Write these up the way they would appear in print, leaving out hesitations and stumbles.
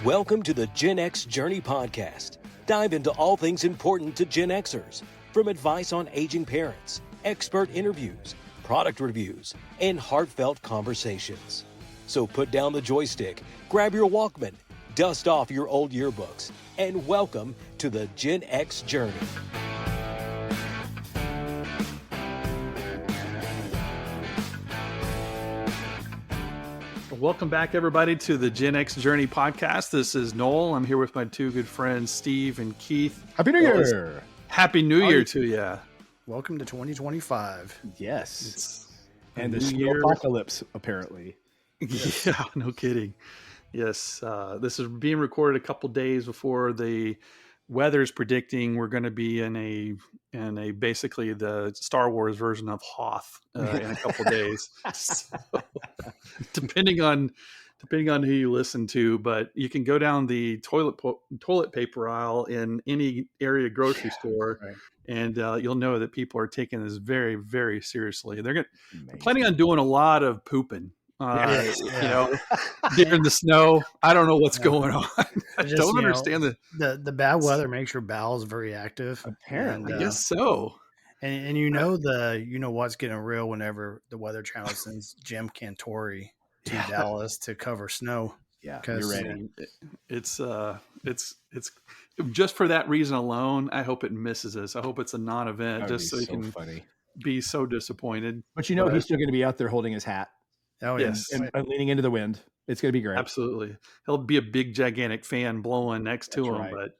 Welcome to the Gen X Journey podcast. Dive into all things important to Gen Xers, from advice on aging parents, expert interviews, product reviews, and heartfelt conversations. So put down the joystick, grab your Walkman, dust off your old yearbooks, and welcome to the Gen X Journey. Welcome back, everybody, to the Gen X Journey podcast. This is Noel. I'm here with my two good friends, Steve and Keith. Happy New Year! Happy New Year to you. Welcome to 2025. Yes. And the New snow year. apocalypse, apparently. Yeah, no kidding. Yes, this is being recorded a couple days before the weather's predicting we're going to be in a basically the Star Wars version of Hoth in a couple days. So, depending on who you listen to, but you can go down the toilet paper aisle in any area grocery store, Right. and you'll know that people are taking this very, very seriously. They're planning on doing a lot of pooping. You know, during the snow. I don't know what's going on. I don't understand the bad weather makes your bowels very active. Apparently. And, I guess so. And what's getting real whenever the Weather Channel sends Jim Cantori to Dallas to cover snow. Yeah, Because you're ready. It's just for that reason alone. I hope it misses us. I hope it's a non-event, just so he can funny. be so disappointed. But you know, he's still going to be out there holding his hat Oh Yes. yes, and leaning into the wind. It's going to be great. Absolutely, he'll be a big, gigantic fan blowing next to That's him. right. But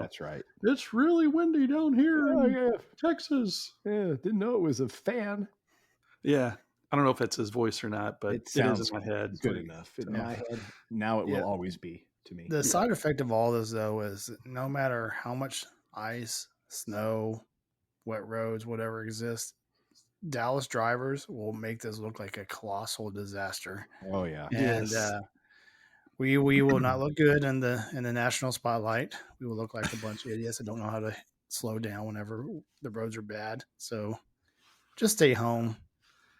That's right. it's really windy down here in Texas. Yeah, didn't know it was a fan. Yeah, I don't know if it's his voice or not, but it sounds is in my head. good enough in my head. Now it will always be to me. the side effect of all this though is no matter how much ice, snow, wet roads, whatever exists, Dallas drivers will make this look like a colossal disaster. Oh yeah. And Yes. we will not look good in the national spotlight. We will look like a bunch of idiots that don't know how to slow down whenever the roads are bad. So just stay home,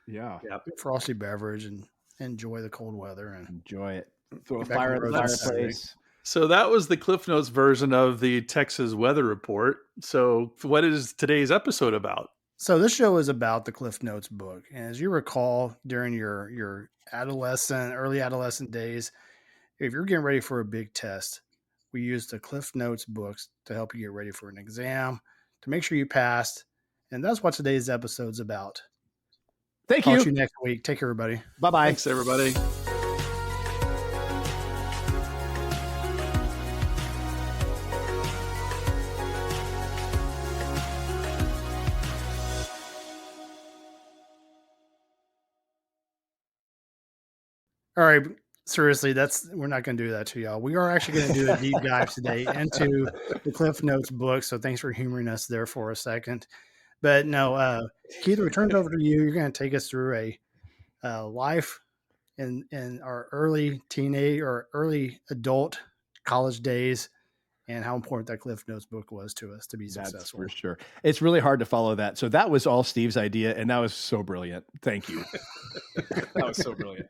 Yeah. Yeah. get a frosty beverage, and enjoy the cold weather. And Enjoy it. Throw a Get back fire on at the the road fireplace. So that was the Cliff Notes version of the Texas weather report. So what is today's episode about? so this show is about the Cliff Notes book. And as you recall, during your early adolescent days, if you're getting ready for a big test, we use the Cliff Notes books to help you get ready for an exam, to make sure you passed. And that's what today's episode's about. Thank Talk you. to you next week. Take care, everybody. Bye-bye. Thanks, everybody. All right. Seriously, we're not going to do that to y'all. We are actually going to do a deep dive today into the Cliff Notes book. So thanks for humoring us there for a second. But no, Keith, we turn it over to you. You're going to take us through a life in our early teenage or early adult college days, and how important that Cliff Notes book was to us to be That's successful. for sure. It's really hard to follow that. So that was all Steve's idea, and that was so brilliant. Thank you. That was so brilliant.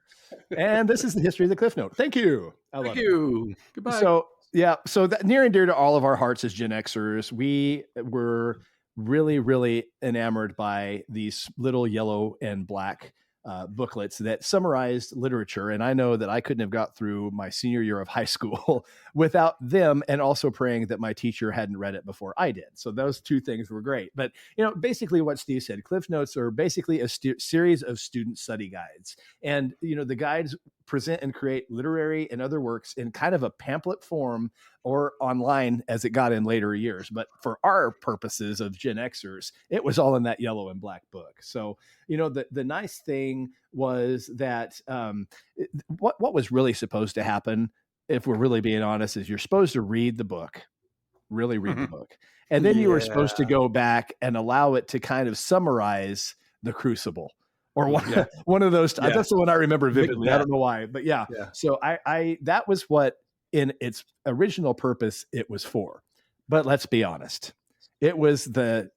And this is the history of the Cliff Note. Thank you. I love Thank it. you. Goodbye. So that near and dear to all of our hearts as Gen Xers, we were really, really enamored by these little yellow and black booklets that summarized literature. And I know that I couldn't have got through my senior year of high school without them, and also praying that my teacher hadn't read it before I did. So those two things were great. But, basically what Steve said, Cliff Notes are basically a series of student study guides. And, the guides present and create literary and other works in kind of a pamphlet form or online as it got in later years. But for our purposes of Gen Xers, it was all in that yellow and black book. So, the nice thing was that what was really supposed to happen, if we're really being honest, is you're supposed to read the book, really read the book. And then you were supposed to go back and allow it to kind of summarize the Crucible. Or one of those. That's the one I remember vividly. I don't know why, but yeah. So I that was what in its original purpose it was for. But let's be honest, it was the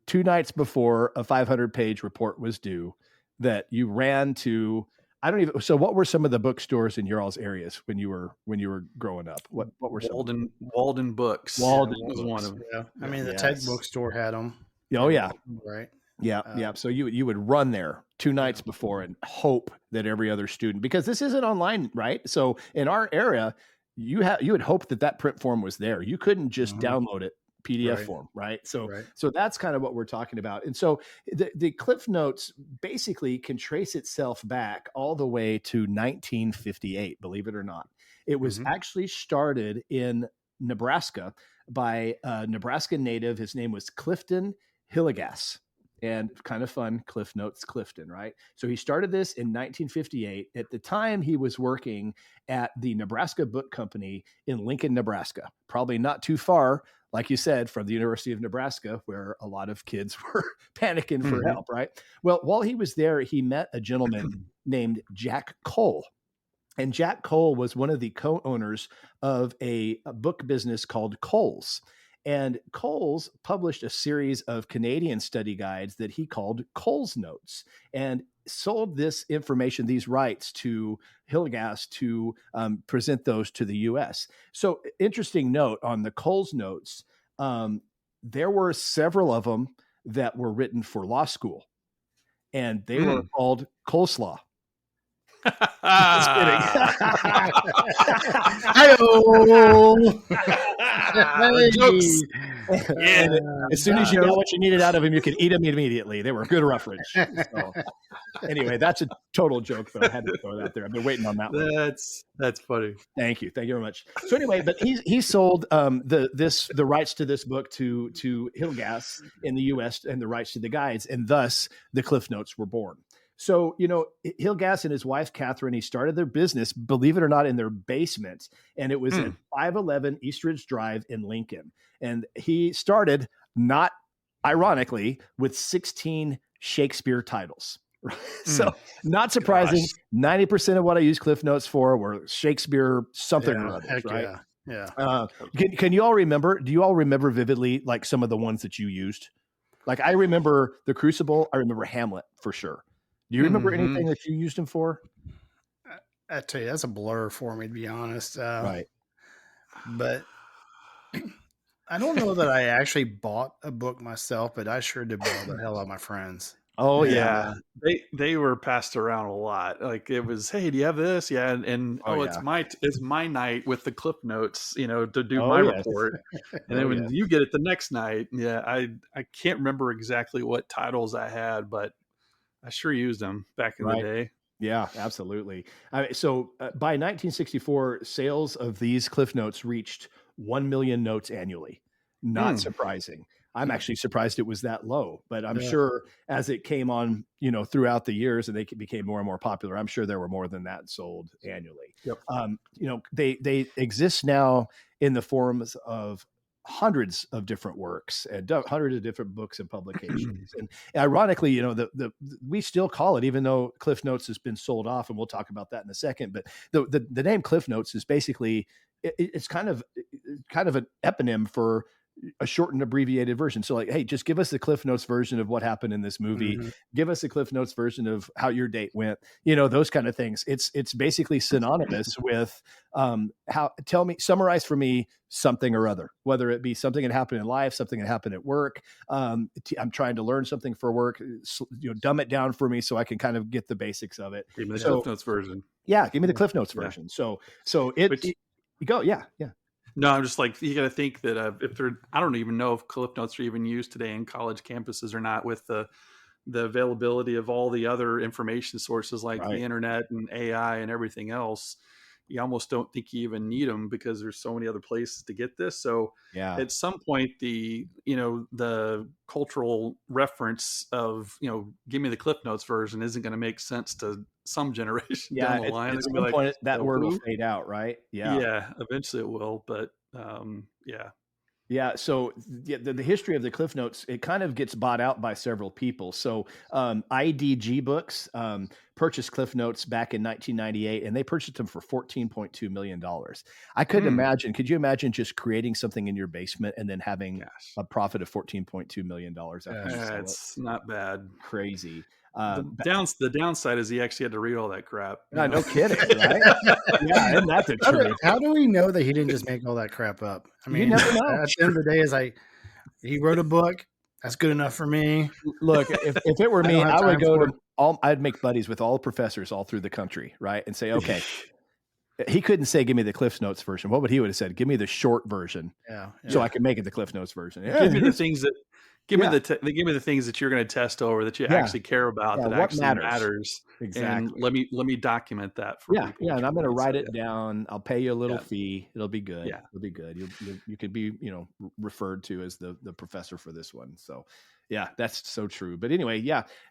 2 nights before a 500-page report was due that you ran to I don't even. So, what were some of the bookstores in your all's areas when you were growing up? What were some? Walden Books Walden was one of them. Yeah, I mean the Yes. tech bookstore had them. Oh yeah, right. yeah, yeah. So you would run there 2 nights before and hope that every other student, because this isn't online, right? So in our area, you would hope that print form was there. You couldn't just download it PDF form, right? So so that's kind of what we're talking about. And so the Cliff Notes basically can trace itself back all the way to 1958, believe it or not. It was actually started in Nebraska by a Nebraska native. His name was Clifton Hillegas. And kind of fun, Cliff Notes Clifton, right? So he started this in 1958. At the time, he was working at the Nebraska Book Company in Lincoln, Nebraska. Probably not too far, like you said, from the University of Nebraska, where a lot of kids were panicking for help, right? Well, while he was there, he met a gentleman named Jack Cole. And Jack Cole was one of the co-owners of a book business called Cole's. And Cole's published a series of Canadian study guides that he called Cole's Notes, and sold this information, these rights, to Hillegas to present those to the U.S. So, interesting note on the Cole's Notes, there were several of them that were written for law school, and they were called Coleslaw. Just kidding. Jokes. And as soon as you got what you needed out of him, you could eat them immediately. They were good reference. So, anyway, that's a total joke, though. I had to throw that there. I've been waiting on that one. That's funny. Thank you very much. So anyway, but he sold the rights to this book to Hillegas in the U.S. and the rights to the guides, and thus the Cliff Notes were born. So, Hillegas and his wife, Catherine, he started their business, believe it or not, in their basement. And it was at 511 Eastridge Drive in Lincoln. And he started, not ironically, with 16 Shakespeare titles. So not surprising. 90% of what I use Cliff Notes for were Shakespeare something or other, right? Yeah. Can you all remember? Do you all remember vividly, like, some of the ones that you used? Like, I remember The Crucible. I remember Hamlet for sure. Do you remember anything that you used him for? I tell you, that's a blur for me, to be honest. Right. But I don't know that I actually bought a book myself, but I sure did borrow the hell out of my friends. Oh yeah. They were passed around a lot. Like, it was, hey, do you have this? Yeah. And it's my night with the Cliff Notes, to do my report. And then when you get it the next night, I can't remember exactly what titles I had, but I sure used them back in the day. Yeah, absolutely. So by 1964, sales of these Cliff Notes reached 1 million notes annually. Not surprising. I'm actually surprised it was that low, but I'm sure as it came on, throughout the years and they became more and more popular, I'm sure there were more than that sold annually. Yep. They exist now in the forms of hundreds of different works and hundreds of different books and publications. And ironically, we still call it, even though Cliff Notes has been sold off, and we'll talk about that in a second, but the name Cliff Notes is basically, it's kind of an eponym for a shortened, abbreviated version. So, like, hey, just give us the Cliff Notes version of what happened in this movie. Give us the Cliff Notes version of how your date went. Those kind of things. It's basically synonymous with summarize for me something or other, whether it be something that happened in life, something that happened at work. I'm trying to learn something for work. Dumb it down for me so I can kind of get the basics of it. Give me the Cliff Notes version. Yeah, give me the Cliff Notes version. So you go. Yeah. No, I'm just like, you got to think that I don't even know if Cliff Notes are even used today in college campuses or not, with the availability of all the other information sources like the internet and AI and everything else. You almost don't think you even need them because there's so many other places to get this. So at some point, the cultural reference of, give me the Cliff Notes version isn't going to make sense to some generation down the line. At some point, that word will fade out, right? Yeah, eventually it will. But Yeah. So the history of the Cliff Notes, it kind of gets bought out by several people. So IDG Books purchased Cliff Notes back in 1998, and they purchased them for $14.2 million. I couldn't imagine. Could you imagine just creating something in your basement and then having a profit of $14.2 million after you sell it? It's not bad. Crazy. The downside is he actually had to read all that crap. No kidding, right? Yeah, isn't that the truth? How do we know that he didn't just make all that crap up? I mean, you never know. At the end of the day, is like he wrote a book. That's good enough for me. Look, if it were me, I would go to I'd make buddies with all the professors all through the country, right? And say, okay, he couldn't say, give me the Cliff Notes version. What would he would have said? Give me the short version. So I can make it the Cliff Notes version. Give me the things that give me the things that you're going to test over that you actually care about, that actually matters. Exactly. And let me document that for people. Yeah, and I'm going to write it down. I'll pay you a little fee. It'll be good. Yeah. It'll be good. You could be, referred to as the professor for this one. So yeah, that's so true. But anyway,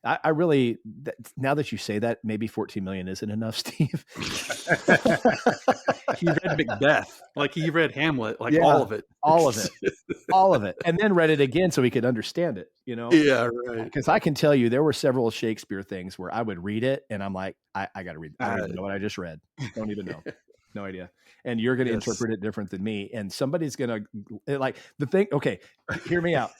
I really, now that you say that, maybe 14 million isn't enough, Steve. He read Macbeth, like he read Hamlet, like all of it, and then read it again so he could understand it. Yeah, right. Because I can tell you, there were several Shakespeare things where I would read it, and I'm like, I got to read. I don't even know what I just read. Don't even know. No idea. And you're going to interpret it different than me. And somebody's going to like the thing. Okay, hear me out.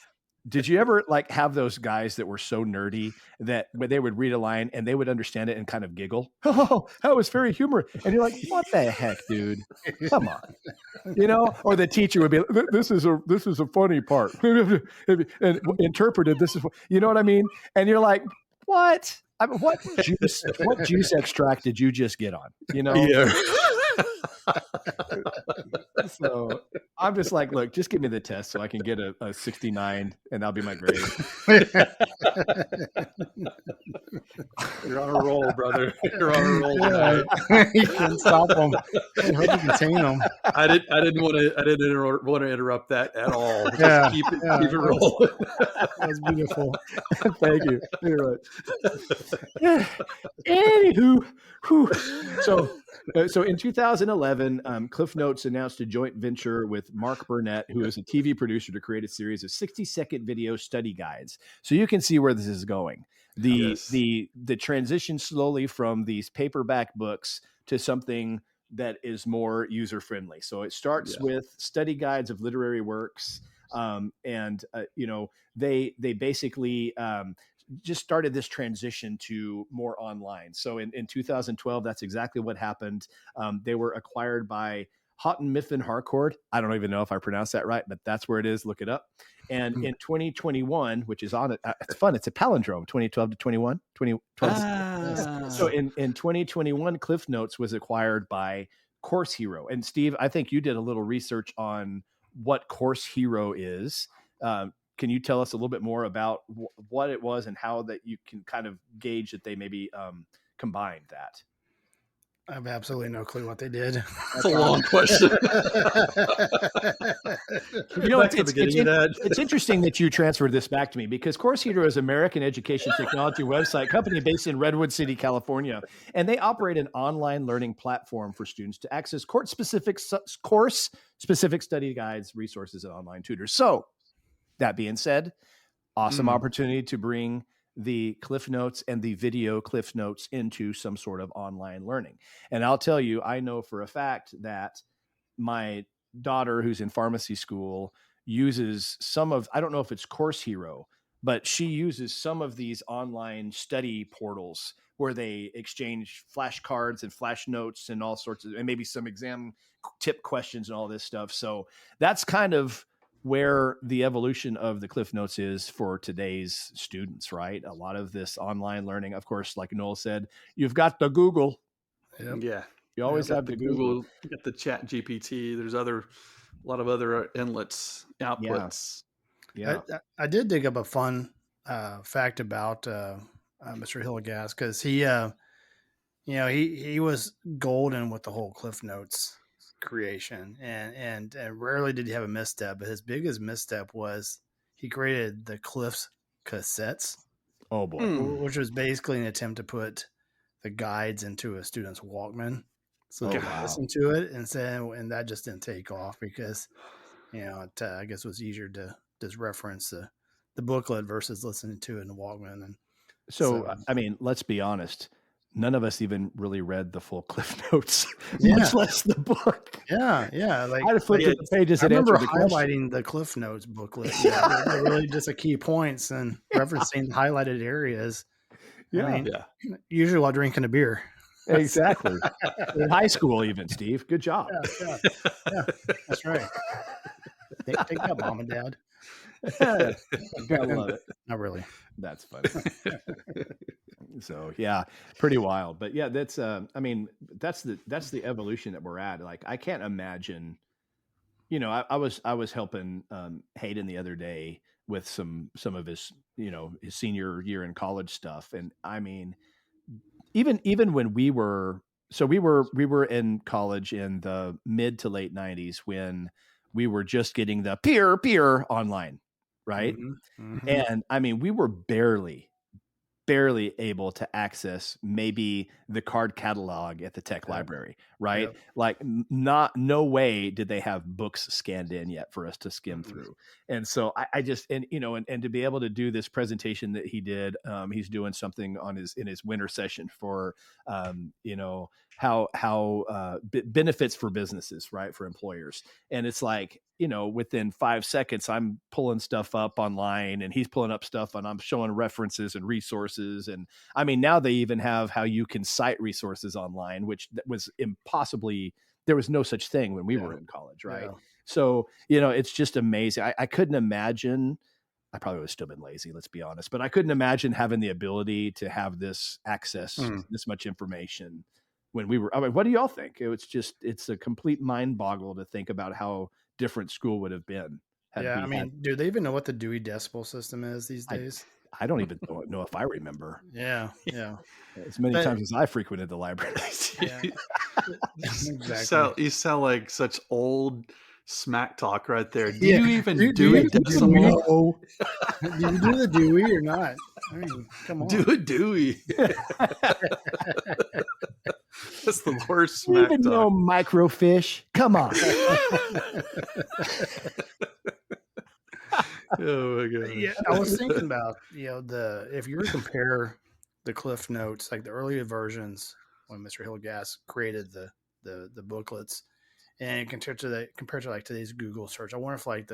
Did you ever have those guys that were so nerdy that when they would read a line and they would understand it and kind of giggle? Oh, that was very humorous. And you're like, what the heck, dude? Come on. Or the teacher would be like, this is a funny part. And interpreted, this is what, you know what I mean? And you're like, what? What juice extract did you just get on? Yeah. So I'm just like, look, just give me the test so I can get a 69 and that'll be my grade. You're on a roll, brother. You're on a roll tonight. You can stop them. I hope you contain them. I didn't want to interrupt that at all. Just keep it rolling. That's beautiful. Thank you. You're right. Anywho, so in 2011, Cliff Notes announced a joint venture with Mark Burnett, who is a TV producer, to create a series of 60-second video study guides. So you can see where this is going. The transition slowly from these paperback books to something that is more user friendly. So it starts with study guides of literary works, they basically just started this transition to more online. So in 2012, that's exactly what happened. They were acquired by Houghton Mifflin Harcourt. I don't even know if I pronounced that right, but that's where it is. Look it up. And in 2021, which is on it, it's fun. It's a palindrome, 2012 to 21. 2012. So in 2021, Cliff Notes was acquired by Course Hero. And Steve, I think you did a little research on what Course Hero is. Can you tell us a little bit more about what it was and how that you can kind of gauge that they maybe combined that? I have absolutely no clue what they did. That's a long question. It's interesting that you transferred this back to me, because Course Hero is an American education technology website company based in Redwood City, California, and they operate an online learning platform for students to access course-specific study guides, resources, and online tutors. So, that being said, awesome opportunity to bring the Cliff Notes and the video Cliff Notes into some sort of online learning. And I'll tell you, I know for a fact that my daughter, who's in pharmacy school, uses I don't know if it's Course Hero, but she uses some of these online study portals where they exchange flashcards and flash notes and all sorts of, and maybe some exam tip questions and all this stuff. So that's kind of where the evolution of the Cliff Notes is for today's students, right? A lot of this online learning, of course, like Noel said, you've got the Google. Yep. Yeah. You always have the Google. You got the Chat GPT. There's a lot of other outputs. Yeah. I did dig up a fun fact about Mr. Hilligas, because he was golden with the whole Cliff Notes creation, and rarely did he have a misstep, but his biggest misstep was he created the Cliff's cassettes. Oh boy. Which was basically an attempt to put the guides into a student's Walkman so they could listen to it, and that just didn't take off because I guess it was easier to just reference the booklet versus listening to it in the Walkman. And so I mean, let's be honest, none of us even really read the full Cliff Notes, Yeah. much less the book. Yeah. Like, I had to flip yeah, through the pages I and remember answer the question. highlighting the Cliff Notes booklet. They're really just the key points and referencing highlighted areas. Yeah. I mean, yeah. usually while drinking a beer. Exactly. In high school, even, Steve. Good job. Yeah. That's right. Take that, Mom and Dad. Gotta love it. Not really. That's funny. So yeah, pretty wild. But yeah, that's I mean, that's the evolution that we're at. Like, I can't imagine, you know, I was helping Hayden the other day with some of his, you know, his senior year in college stuff. And I mean, even when we were in college in the mid to late 90s, when we were just getting the peer online, right? Mm-hmm. And I mean, we were barely able to access maybe the card catalog at the tech library, right? Yep. Like, no way did they have books scanned in yet for us to skim through. And so I just, and you know, and to be able to do this presentation that he did, he's doing something on in his winter session for, you know, how benefits for businesses, right? For employers. And it's like, you know, within 5 seconds, I'm pulling stuff up online and he's pulling up stuff and I'm showing references and resources. And I mean, now they even have how you can cite resources online, which was there was no such thing when we were in college. Right. Yeah. So, you know, it's just amazing. I couldn't imagine, I probably would have still been lazy, let's be honest, but I couldn't imagine having the ability to have this access, this much information when we were, I mean, what do y'all think? It's a complete mind boggle to think about how different school would have been. Yeah, I mean, do they even know what the Dewey Decimal System is these days? I don't even know if I remember. Yeah. As many times as I frequented the libraries. Yeah. Exactly. You sound like such old smack talk right there. Do Yeah. you even Do do you it decimal? Do you do the Dewey or not? I mean, come on. Do a Dewey. That's the worst You smack even talk. know microfiche? Come on. Oh my god. Yeah, I was thinking about, you know, if you were to compare the Cliff Notes, like the earlier versions when Mr. Hillgass created the booklets, and compared to like today's Google search, I wonder if like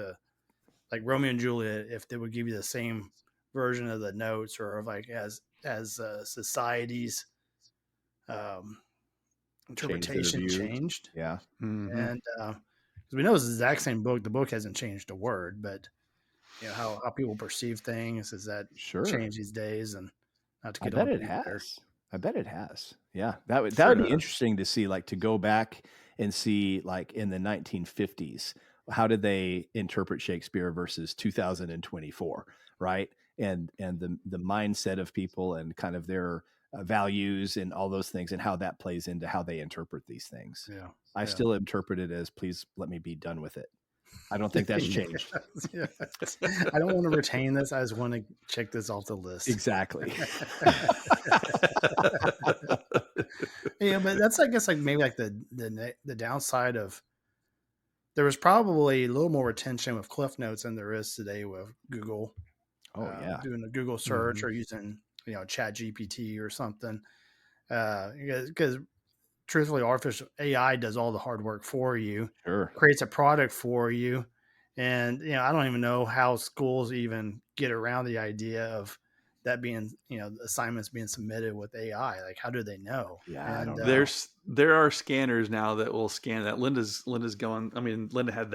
Romeo and Juliet, if they would give you the same version of the notes, or if like as society's interpretation changed. Yeah. Mm-hmm. And because we know it's the exact same book, the book hasn't changed a word, but you know how people perceive things, is that changed these days? And not to get I bet it has. Yeah, that would be interesting to see, like, to go back and see, like, in the 1950s, how did they interpret Shakespeare versus 2024, right? And the mindset of people and kind of their values and all those things, and how that plays into how they interpret these things. Yeah, I still interpret it as, please let me be done with it. I don't think that's changed. Yeah. I don't want to retain this. I just want to check this off the list. Exactly. Yeah, but that's, I guess, like maybe like the downside of, there was probably a little more retention with Cliff Notes than there is today with Google. Oh yeah, doing a Google search or using, you know, Chat GPT or something. Because truthfully, artificial AI does all the hard work for you, creates a product for you. And, you know, I don't even know how schools even get around the idea of that being, you know, assignments being submitted with AI. Like, how do they know? Yeah, I don't know. There are scanners now that will scan that. Linda's going, I mean, Linda had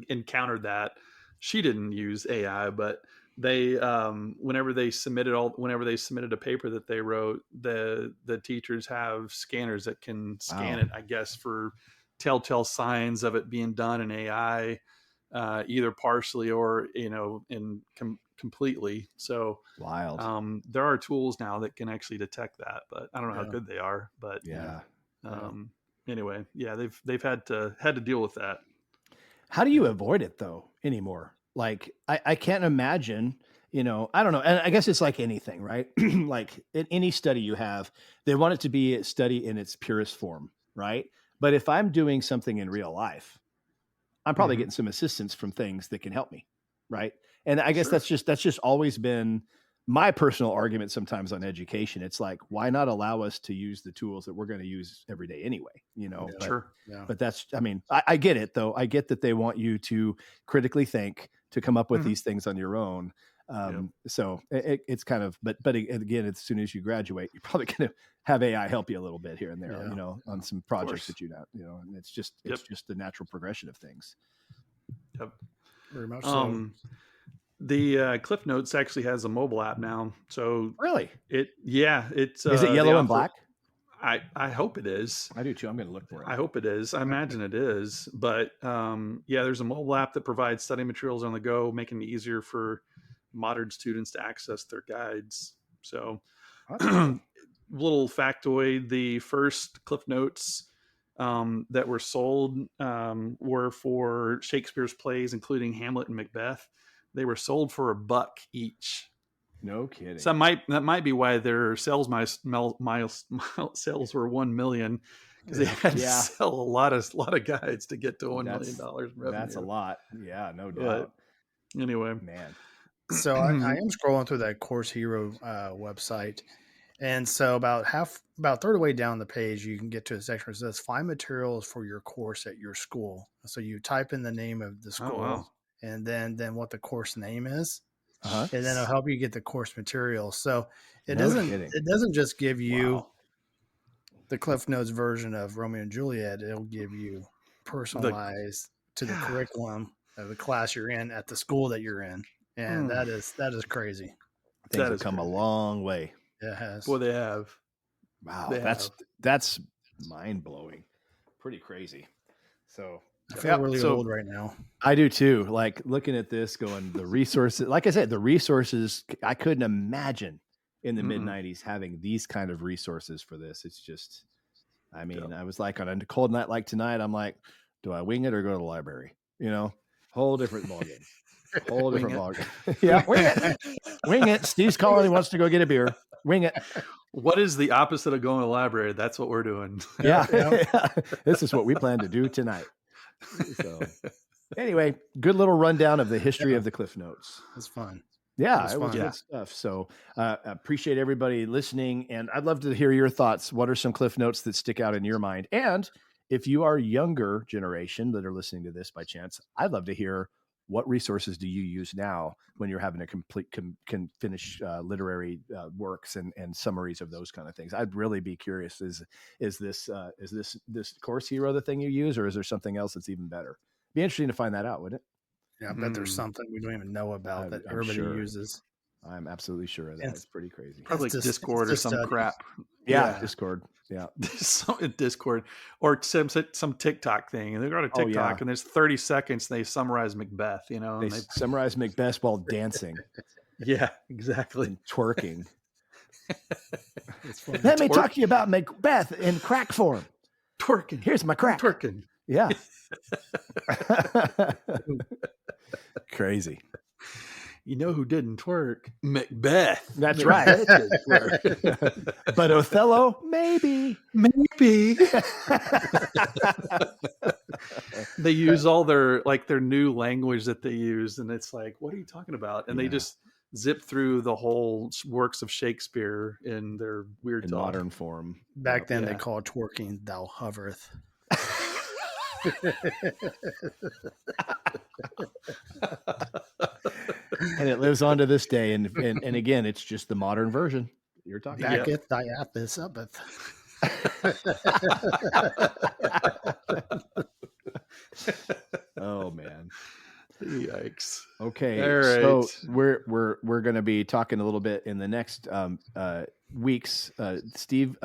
encountered that. She didn't use AI, but they, whenever they submitted a paper that they wrote, the teachers have scanners that can scan it, I guess, for telltale signs of it being done in AI, either partially or, you know, completely. So wild. There are tools now that can actually detect that, but I don't know how good they are. But anyway, yeah, they've had to deal with that. How do you avoid it though anymore? Like, I can't imagine, you know, I don't know. And I guess it's like anything, right? Like in any study you have, they want it to be a study in its purest form, right? But if I'm doing something in real life, I'm probably getting some assistance from things that can help me, right? And I guess that's just always been my personal argument sometimes on education, it's like, why not allow us to use the tools that we're going to use every day anyway? But, Sure. Yeah. but that's, I mean, I get it though. I get that they want you to critically think, to come up with these things on your own. So it's kind of, but again, as soon as you graduate, you're probably going to have AI help you a little bit here and there, on some projects that and it's just the natural progression of things. Yep. Very much so. The Cliff Notes actually has a mobile app now. So really, it's is it yellow and black? I hope it is. I do too. I'm going to look for it. I hope it is. I imagine it is. But there's a mobile app that provides study materials on the go, making it easier for modern students to access their guides. So, little factoid: the first Cliff Notes that were sold were for Shakespeare's plays, including Hamlet and Macbeth. They were sold for $1 each. No kidding. So that might be why their sales sales were 1 million, because they had to sell a lot of guides to get to $1 million revenue. That's a lot. Yeah, no doubt. But anyway, man. So I am scrolling through that Course Hero website, and so about a third of the way down the page, you can get to a section that says "Find materials for your course at your school." So you type in the name of the school, and then what the course name is. And then it'll help you get the course material. So it doesn't just give you the Cliff Notes version of Romeo and Juliet. It'll give you personalized to the curriculum of the class you're in at the school that you're in. And that is crazy. Things have come a long way. It has. Boy, they have. Wow. That's mind blowing. Pretty crazy. So I feel really old right now. I do too. Like looking at this, going the resources. Like I said, the resources. I couldn't imagine in the mid '90s having these kind of resources for this. It's just. I mean, I was like on a cold night like tonight. I'm like, do I wing it or go to the library? Whole different ballgame. Whole different ballgame. Yeah, wing it. Steve's calling. He wants to go get a beer. Wing it. What is the opposite of going to the library? That's what we're doing. Yeah. This is what we plan to do tonight. So anyway, good little rundown of the history of the Cliff Notes. It's fun. Yeah, it was good stuff. So appreciate everybody listening. And I'd love to hear your thoughts. What are some Cliff Notes that stick out in your mind? And if you are younger generation that are listening to this by chance, I'd love to hear what resources do you use now when you're having a complete finish literary works and summaries of those kind of things. I'd really be curious. Is this Course Hero the thing you use, or is there something else that's even better? Be interesting to find that out, wouldn't it? Yeah, I bet there's something we don't even know about that everybody uses. I'm absolutely sure of that. It's pretty crazy. Probably Discord or some crap. Yeah, Discord. Yeah, Discord or some TikTok thing, and they go to TikTok and there's 30 seconds. And they summarize Macbeth. They summarize Macbeth while dancing. Yeah, exactly. And twerking. Let me talk to you about Macbeth in crack form. Twerking. Here's my crack. Twerking. Yeah. Crazy. You know who didn't twerk? Macbeth. That's right. But Othello, maybe. They use all their new language that they use, and it's like, what are you talking about? And they just zip through the whole works of Shakespeare in their weird in modern form. Back then, they called twerking "thou hovereth." And it lives on to this day, and again, it's just the modern version you're talking about. Backeth thy apis uppeth. Oh man. Yikes. Okay. All right. So we're going to be talking a little bit in the next weeks. Steve,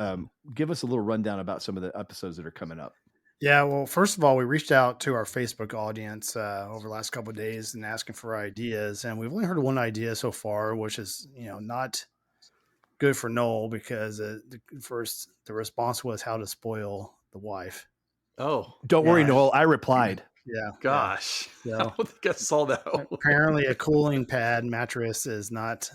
give us a little rundown about some of the episodes that are coming up. Yeah, well, first of all, we reached out to our Facebook audience over the last couple of days and asking for ideas, and we've only heard one idea so far, which is not good for Noel because the response was how to spoil the wife. Oh, don't worry, Noel. I replied. Yeah. Gosh, yeah. I don't think I saw that one. Apparently, a cooling pad mattress is not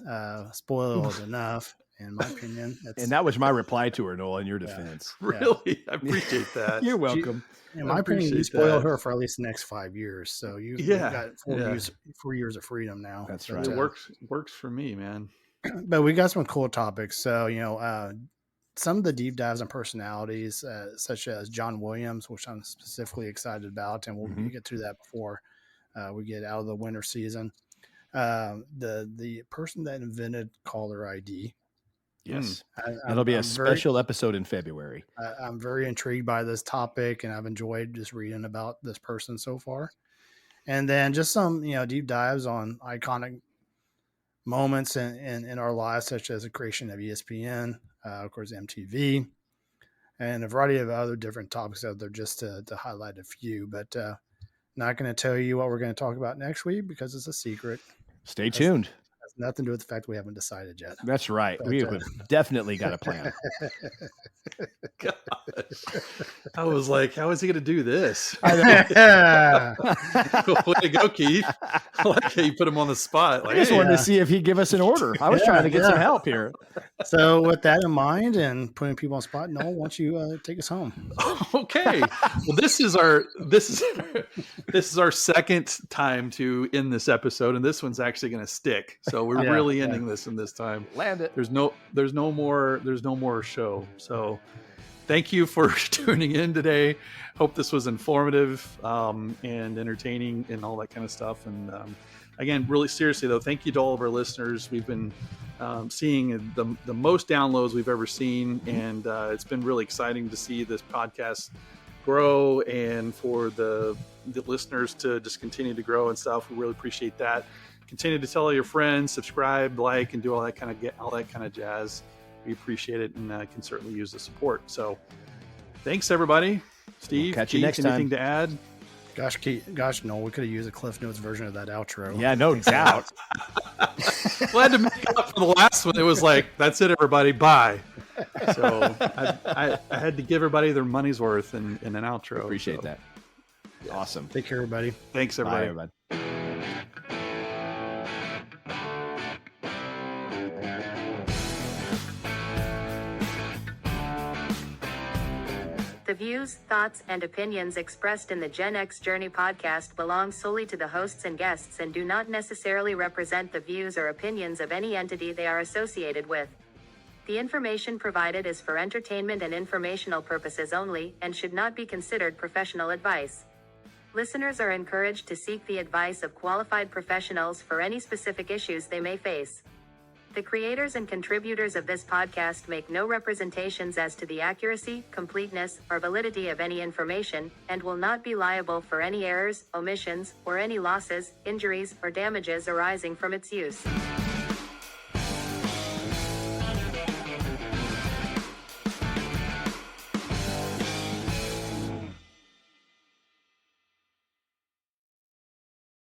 spoiled enough. In my opinion, and that was my reply to her, Noel, in your defense. Really? I appreciate that. You're welcome. In my opinion, you spoil her for at least the next 5 years. So you've got 4 years of freedom now. That's right. It works for me, man. But we got some cool topics. So, some of the deep dives on personalities, such as John Williams, which I'm specifically excited about, and we'll get to that before we get out of the winter season. The person that invented caller ID. Yes, it'll be a special episode in February. I'm very intrigued by this topic, and I've enjoyed just reading about this person so far. And then just some, deep dives on iconic moments in our lives, such as the creation of ESPN, of course, MTV, and a variety of other different topics out there, just to highlight a few. But not going to tell you what we're going to talk about next week because it's a secret. Stay tuned. Has nothing to do with the fact we haven't decided yet. That's right. But, we have definitely got a plan. God. I was like, how is he going to do this? Way to go, Keith. I like how you put him on the spot. Like, I just wanted to see if he'd give us an order. I was trying to get some help here. So with that in mind and putting people on the spot, Noel, why don't you take us home? Okay. Well, this is our second time to end this episode, and this one's actually going to stick. So we're really ending this in this time. Land it. There's no more show. So thank you for tuning in today. Hope this was informative and entertaining and all that kind of stuff. And again, really seriously though, thank you to all of our listeners. We've been seeing the most downloads we've ever seen, and it's been really exciting to see this podcast grow and for the listeners to just continue to grow and stuff. We really appreciate that. Continue to tell all your friends, subscribe, like, and do all that kind of jazz. We appreciate it and can certainly use the support. So thanks everybody. Steve, catch you next time. Anything to add? Gosh, no, we could have used a Cliff Notes version of that outro. Yeah, no doubt. Well, I had to make up for the last one. It was like, that's it, everybody. Bye. So I had to give everybody their money's worth in an outro. Appreciate that. Awesome. Take care, everybody. Thanks, everybody. Bye, everybody. The views, thoughts, and opinions expressed in the Gen X Journey podcast belong solely to the hosts and guests and do not necessarily represent the views or opinions of any entity they are associated with. The information provided is for entertainment and informational purposes only and should not be considered professional advice. Listeners are encouraged to seek the advice of qualified professionals for any specific issues they may face. The creators and contributors of this podcast make no representations as to the accuracy, completeness, or validity of any information, and will not be liable for any errors, omissions, or any losses, injuries, or damages arising from its use.